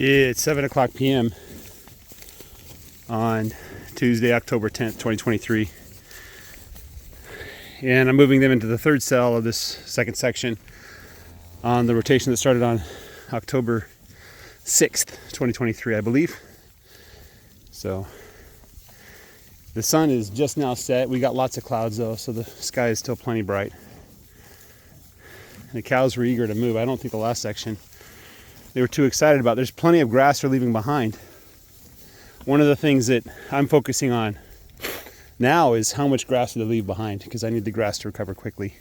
It's 7 o'clock p.m. on Tuesday, October 10th, 2023. And I'm moving them into the third cell of this second section on the rotation that started on October 6th, 2023, I believe. So the sun is just now set. We got lots of clouds though, so the sky is still plenty bright. The cows were eager to move. I don't think the last section they were too excited about. There's plenty of grass they're leaving behind. One of the things that I'm focusing on now is how much grass do they leave behind, because I need the grass to recover quickly.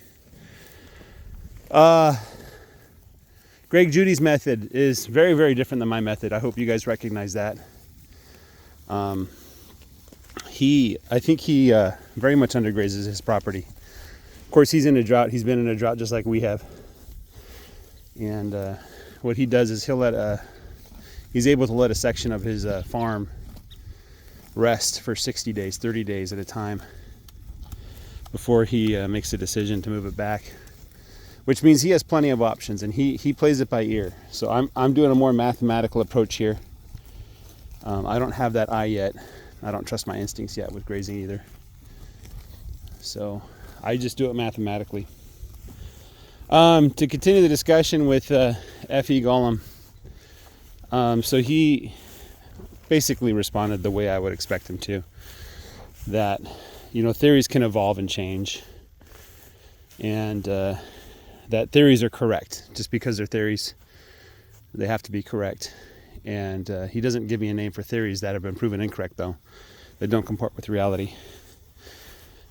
Judy's method is very, very different than my method. I hope you guys recognize that. I think he very much undergrazes his property. Of course, he's in a drought. He's been in a drought just like we have. And what he does is he's able to let a section of his farm rest for 60 days, 30 days at a time before he makes a decision to move it back, which means he has plenty of options, and he plays it by ear. So I'm doing a more mathematical approach here. I don't have that eye yet. I don't trust my instincts yet with grazing either. So I just do it mathematically. To continue the discussion with F.E. Gollum, so he basically responded the way I would expect him to, that, theories can evolve and change, and that theories are correct. Just because they're theories, they have to be correct. And he doesn't give me a name for theories that have been proven incorrect, though, that don't comport with reality.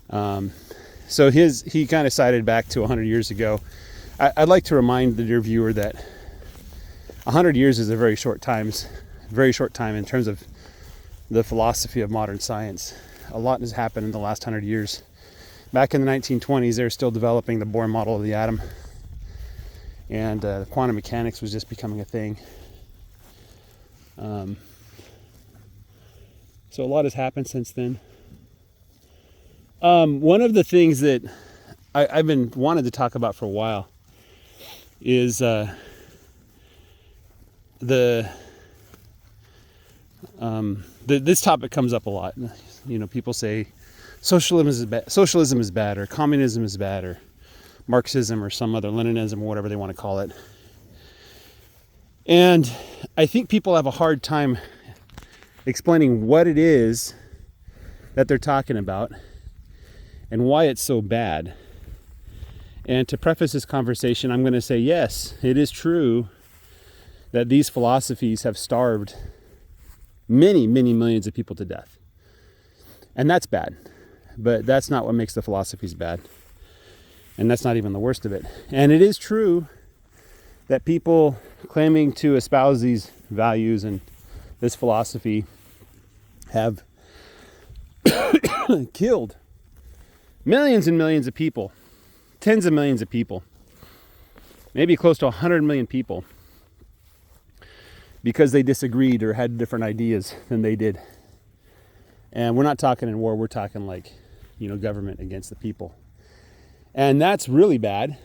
So he kind of cited back to 100 years ago. I'd like to remind the dear viewer that 100 years is a very short time in terms of the philosophy of modern science. A lot has happened in the last 100 years. Back in the 1920s, they were still developing the Bohr model of the atom, and quantum mechanics was just becoming a thing. So a lot has happened since then. One of the things that I've been wanted to talk about for a while is this topic comes up a lot. People say socialism is bad, or communism is bad, or Marxism, or some other Leninism, or whatever they want to call it. And I think people have a hard time explaining what it is that they're talking about and why it's so bad. And to preface this conversation, I'm going to say, yes, it is true that these philosophies have starved many, many millions of people to death. And that's bad. But that's not what makes the philosophies bad. And that's not even the worst of it. And it is true that people claiming to espouse these values and this philosophy have killed millions and millions of people, tens of millions of people, maybe close to 100 million people, because they disagreed or had different ideas than they did. And we're not talking in war, we're talking like, government against the people. And that's really bad.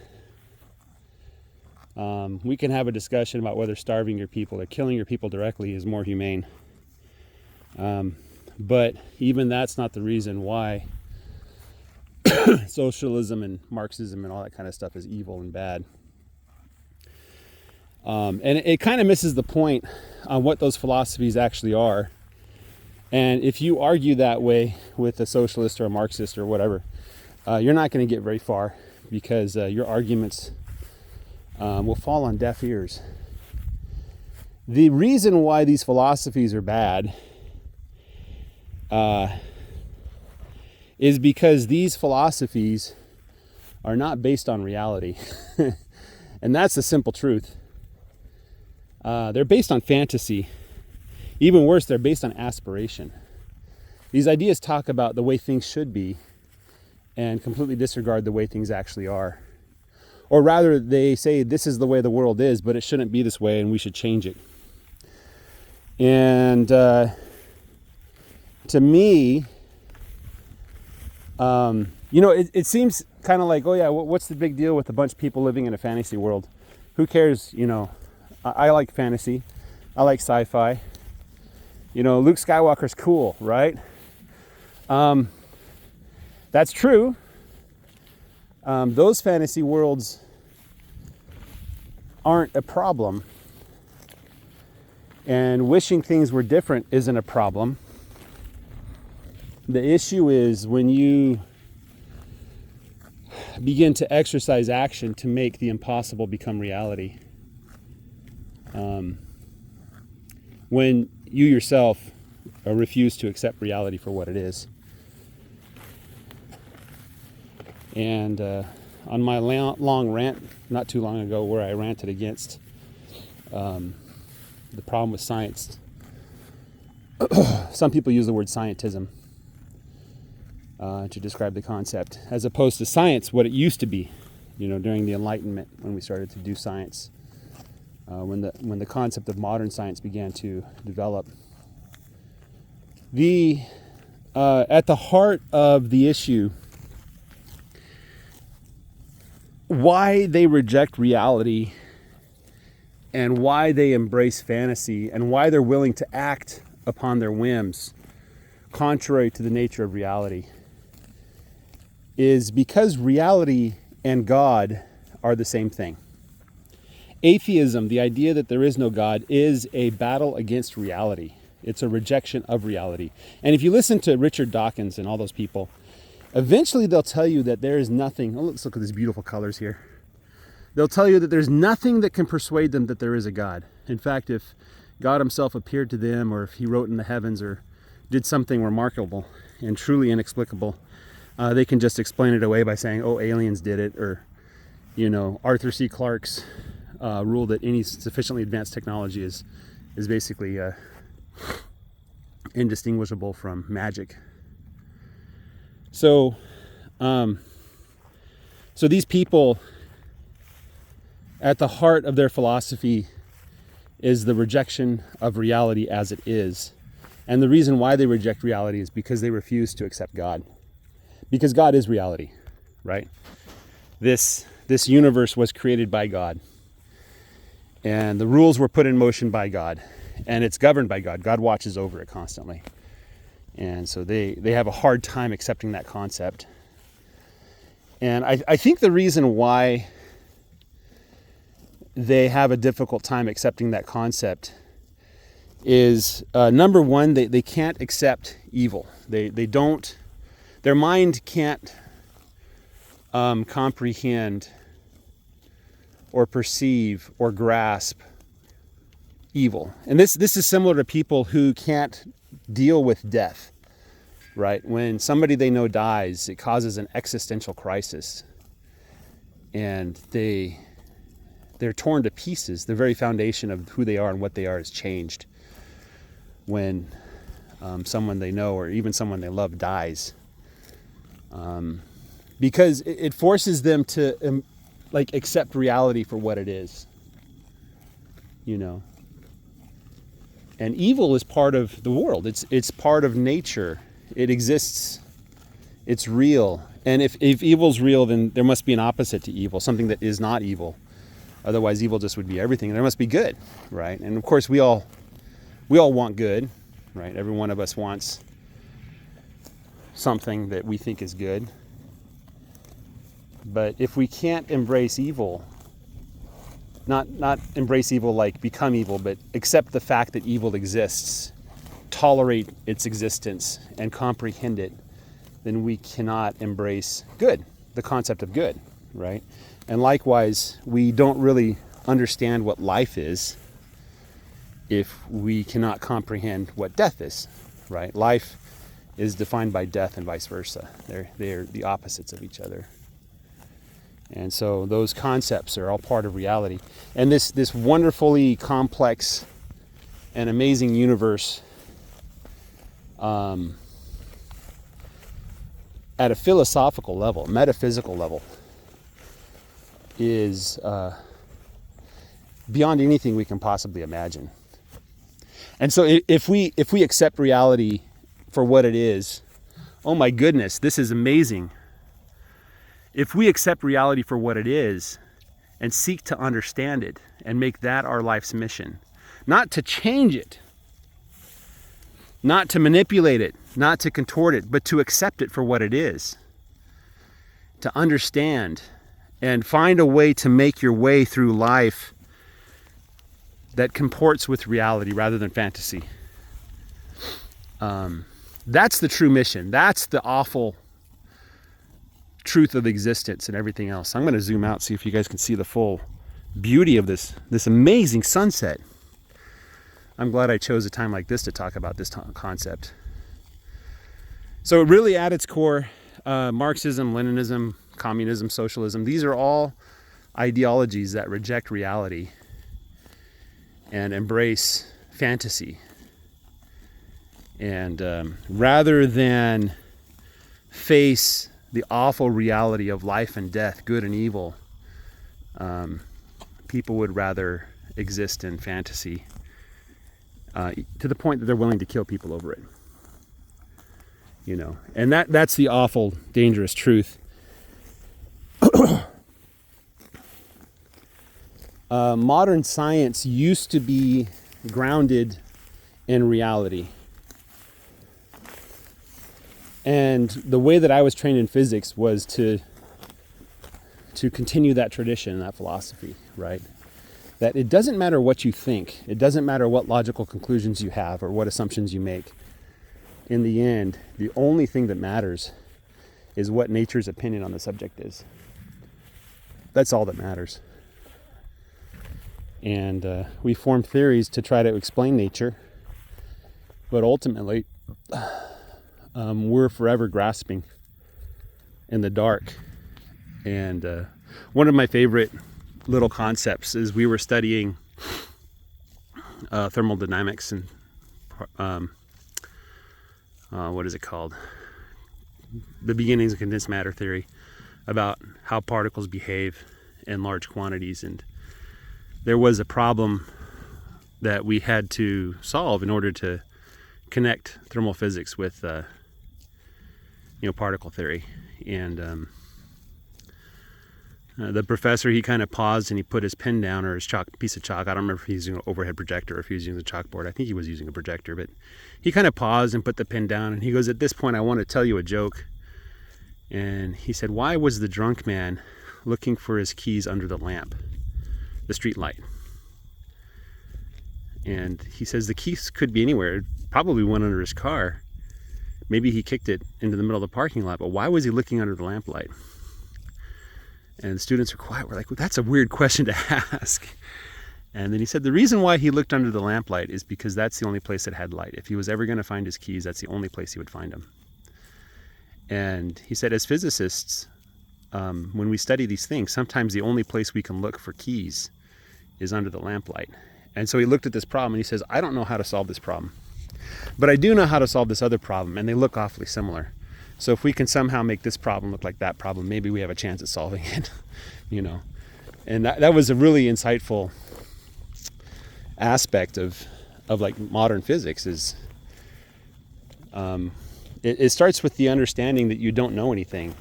We can have a discussion about whether starving your people or killing your people directly is more humane. But even that's not the reason why socialism and Marxism and all that kind of stuff is evil and bad. And it kind of misses the point on what those philosophies actually are. And if you argue that way with a socialist or a Marxist or whatever, you're not going to get very far, because your arguments will fall on deaf ears. The reason why these philosophies are bad is because these philosophies are not based on reality. And that's the simple truth. They're based on fantasy. Even worse, they're based on aspiration. These ideas talk about the way things should be and completely disregard the way things actually are. Or rather, they say this is the way the world is, but it shouldn't be this way and we should change it. And to me, it seems kind of like, oh yeah, what's the big deal with a bunch of people living in a fantasy world? Who cares? I like fantasy. I like sci-fi. Luke Skywalker's cool, right? That's true. Those fantasy worlds aren't a problem. And wishing things were different isn't a problem. The issue is when you begin to exercise action to make the impossible become reality. When you yourself refuse to accept reality for what it is. And on my long rant, not too long ago, where I ranted against the problem with science, some people use the word scientism to describe the concept, as opposed to science, what it used to be, during the Enlightenment, when we started to do science, when the concept of modern science began to develop. At the heart of the issue, why they reject reality and why they embrace fantasy and why they're willing to act upon their whims contrary to the nature of reality is because reality and God are the same thing. Atheism, the idea that there is no God, is a battle against reality. It's a rejection of reality. And if you listen to Richard Dawkins and all those people, eventually they'll tell you that there is nothing. Oh, let's look at these beautiful colors here. They'll tell you that there's nothing that can persuade them that there is a God. In fact, if God himself appeared to them, or if he wrote in the heavens, or did something remarkable and truly inexplicable, they can just explain it away by saying, oh, aliens did it, or, Arthur C. Clarke's rule that any sufficiently advanced technology is basically indistinguishable from magic. So these people, at the heart of their philosophy is the rejection of reality as it is. And the reason why they reject reality is because they refuse to accept God. Because God is reality, right? This universe was created by God. And the rules were put in motion by God. And it's governed by God. God watches over it constantly. And so they have a hard time accepting that concept. And I think the reason why they have a difficult time accepting that concept is, number one, they can't accept evil. They don't, their mind can't comprehend or perceive or grasp evil. And this is similar to people who can't deal with death, right? When somebody they know dies, it causes an existential crisis. And they're torn to pieces. The very foundation of who they are and what they are is changed when someone they know or even someone they love dies. Because it forces them to accept reality for what it is. And evil is part of the world. It's part of nature. It exists. It's real. And if evil's real, then there must be an opposite to evil, something that is not evil. Otherwise, evil just would be everything. There must be good, right? And of course, we all want good, right? Every one of us wants something that we think is good. But if we can't embrace evil, not embrace evil like become evil, but accept the fact that evil exists, tolerate its existence, and comprehend it, then we cannot embrace good, the concept of good, right? And likewise, we don't really understand what life is if we cannot comprehend what death is, right? Life is defined by death and vice versa. They're the opposites of each other. And so those concepts are all part of reality. And this wonderfully complex and amazing universe, at a philosophical level, metaphysical level, is beyond anything we can possibly imagine. And so if we accept reality for what it is, oh my goodness, this is amazing. If we accept reality for what it is and seek to understand it and make that our life's mission, not to change it, not to manipulate it, not to contort it, but to accept it for what it is, to understand and find a way to make your way through life that comports with reality rather than fantasy. That's the true mission. That's the awful truth of existence and everything else. I'm going to zoom out, see if you guys can see the full beauty of this amazing sunset. I'm glad I chose a time like this to talk about this concept. So really at its core, Marxism, Leninism, communism, socialism, these are all ideologies that reject reality and embrace fantasy. And rather than face the awful reality of life and death, good and evil, people would rather exist in fantasy to the point that they're willing to kill people over it. You know, and that's the awful, dangerous truth. Modern science used to be grounded in reality. And the way that I was trained in physics was to continue that tradition, that philosophy, right? That it doesn't matter what you think. It doesn't matter what logical conclusions you have or what assumptions you make. In the end, the only thing that matters is what nature's opinion on the subject is. That's all that matters. And we form theories to try to explain nature, but ultimately, we're forever grasping in the dark. And one of my favorite little concepts is we were studying thermodynamics and what is it called? The beginnings of condensed matter theory, about how particles behave in large quantities. And there was a problem that we had to solve in order to connect thermal physics with particle theory. And the professor, he kind of paused and he put his pen down, or his piece of chalk. I don't remember if he was using an overhead projector or if he was using the chalkboard. I think he was using a projector, but he kind of paused and put the pen down, and he goes, "At this point, I want to tell you a joke." And he said, "Why was the drunk man looking for his keys under the lamp, the street light?" And he says, "The keys could be anywhere. It probably went under his car. Maybe he kicked it into the middle of the parking lot, but why was he looking under the lamplight?" And the students were quiet. We're like, "Well, that's a weird question to ask." And then he said, "The reason why he looked under the lamplight is because that's the only place that had light. If he was ever going to find his keys, that's the only place he would find them." And he said, as physicists, when we study these things, sometimes the only place we can look for keys is under the lamplight. And so he looked at this problem and he says, "I don't know how to solve this problem, but I do know how to solve this other problem, and they look awfully similar. So if we can somehow make this problem look like that problem, maybe we have a chance at solving it." And that was a really insightful aspect of like modern physics. Is it starts with the understanding that you don't know anything.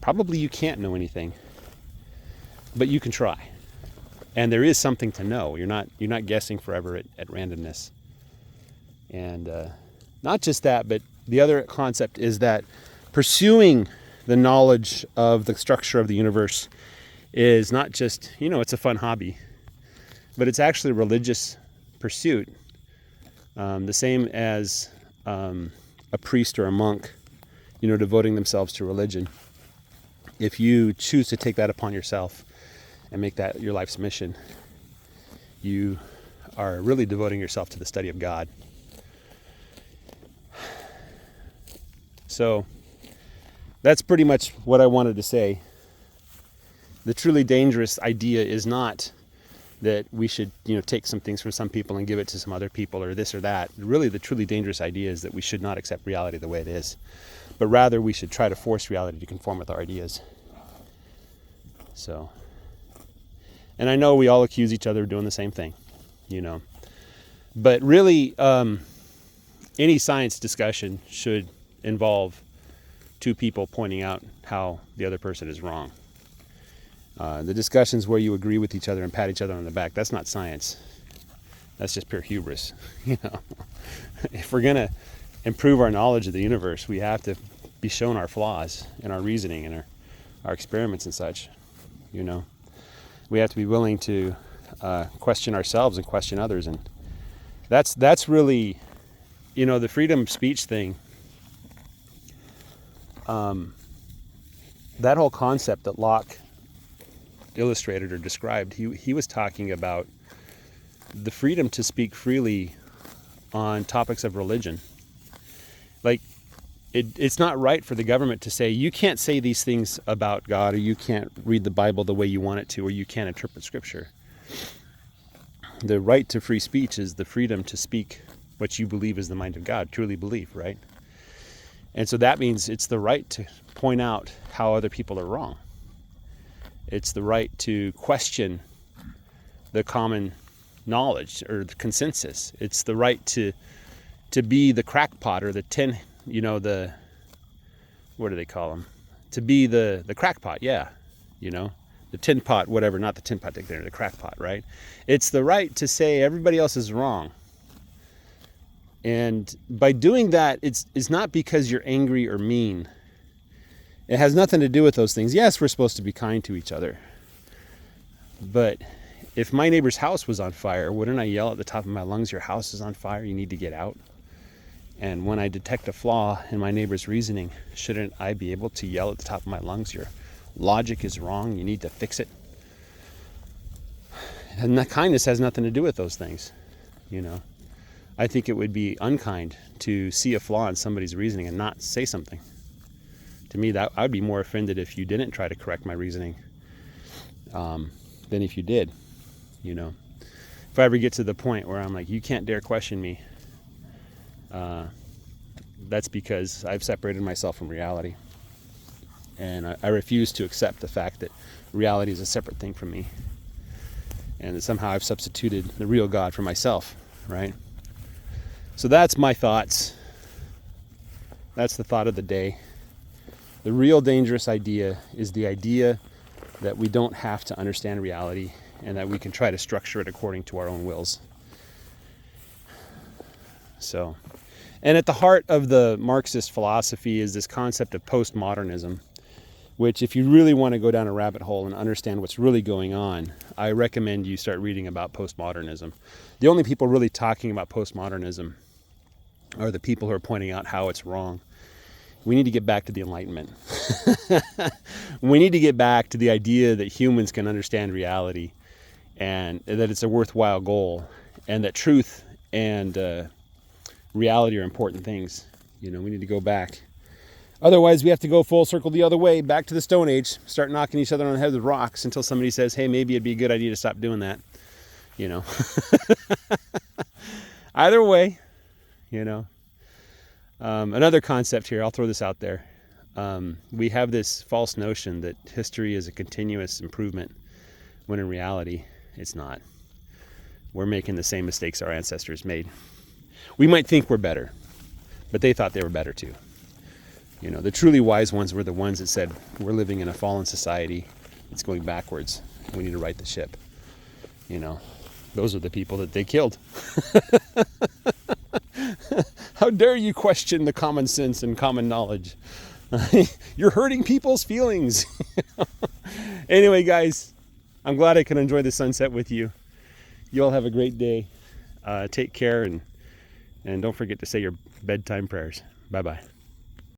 Probably you can't know anything, but you can try, and there is something to know. You're not guessing forever at randomness. And not just that, but the other concept is that pursuing the knowledge of the structure of the universe is not just, it's a fun hobby, but it's actually a religious pursuit. The same as a priest or a monk, devoting themselves to religion. If you choose to take that upon yourself and make that your life's mission, you are really devoting yourself to the study of God. So that's pretty much what I wanted to say. The truly dangerous idea is not that we should, take some things from some people and give it to some other people or this or that. Really, the truly dangerous idea is that we should not accept reality the way it is, but rather we should try to force reality to conform with our ideas. So, and I know we all accuse each other of doing the same thing, but really, any science discussion should involve two people pointing out how the other person is wrong. The discussions where you agree with each other and pat each other on the back, that's not science. That's just pure hubris. If we're going to improve our knowledge of the universe, we have to be shown our flaws in our reasoning and our experiments and such. We have to be willing to question ourselves and question others. And that's really, the freedom of speech thing. That whole concept that Locke illustrated or described, he was talking about the freedom to speak freely on topics of religion. Like, it's not right for the government to say, you can't say these things about God, or you can't read the Bible the way you want it to, or you can't interpret Scripture. The right to free speech is the freedom to speak what you believe is the mind of God, truly believe, right? And so that means it's the right to point out how other people are wrong. It's the right to question the common knowledge or the consensus. It's the right to be the crackpot or the what do they call them? To be the crackpot, yeah. The tin pot, whatever, not the tin pot dictator, the crackpot, right? It's the right to say everybody else is wrong. And by doing that, it's not because you're angry or mean. It has nothing to do with those things. Yes, we're supposed to be kind to each other. But if my neighbor's house was on fire, wouldn't I yell at the top of my lungs, your house is on fire, you need to get out? And when I detect a flaw in my neighbor's reasoning, shouldn't I be able to yell at the top of my lungs, your logic is wrong, you need to fix it? And that kindness has nothing to do with those things, I think it would be unkind to see a flaw in somebody's reasoning and not say something. To me, that I would be more offended if you didn't try to correct my reasoning than if you did. If I ever get to the point where I'm like, you can't dare question me, that's because I've separated myself from reality. And I refuse to accept the fact that reality is a separate thing from me. And that somehow I've substituted the real God for myself, right? So that's my thoughts. That's the thought of the day. The real dangerous idea is the idea that we don't have to understand reality and that we can try to structure it according to our own wills. So, and at the heart of the Marxist philosophy is this concept of postmodernism, which, if you really want to go down a rabbit hole and understand what's really going on, I recommend you start reading about postmodernism. The only people really talking about postmodernism are the people who are pointing out how it's wrong. We need to get back to the Enlightenment. We need to get back to the idea that humans can understand reality and that it's a worthwhile goal, and that truth and reality are important things. We need to go back. Otherwise, we have to go full circle the other way, back to the Stone Age, start knocking each other on the head with rocks until somebody says, hey, maybe it'd be a good idea to stop doing that. Either way, another concept here, I'll throw this out there. We have this false notion that history is a continuous improvement, when in reality, it's not. We're making the same mistakes our ancestors made. We might think we're better, but they thought they were better too. The truly wise ones were the ones that said, we're living in a fallen society, it's going backwards, we need to right the ship. Those are the people that they killed. How dare you question the common sense and common knowledge? You're hurting people's feelings. Anyway, guys, I'm glad I can enjoy the sunset with you. You all have a great day. Take care, and don't forget to say your bedtime prayers. Bye-bye.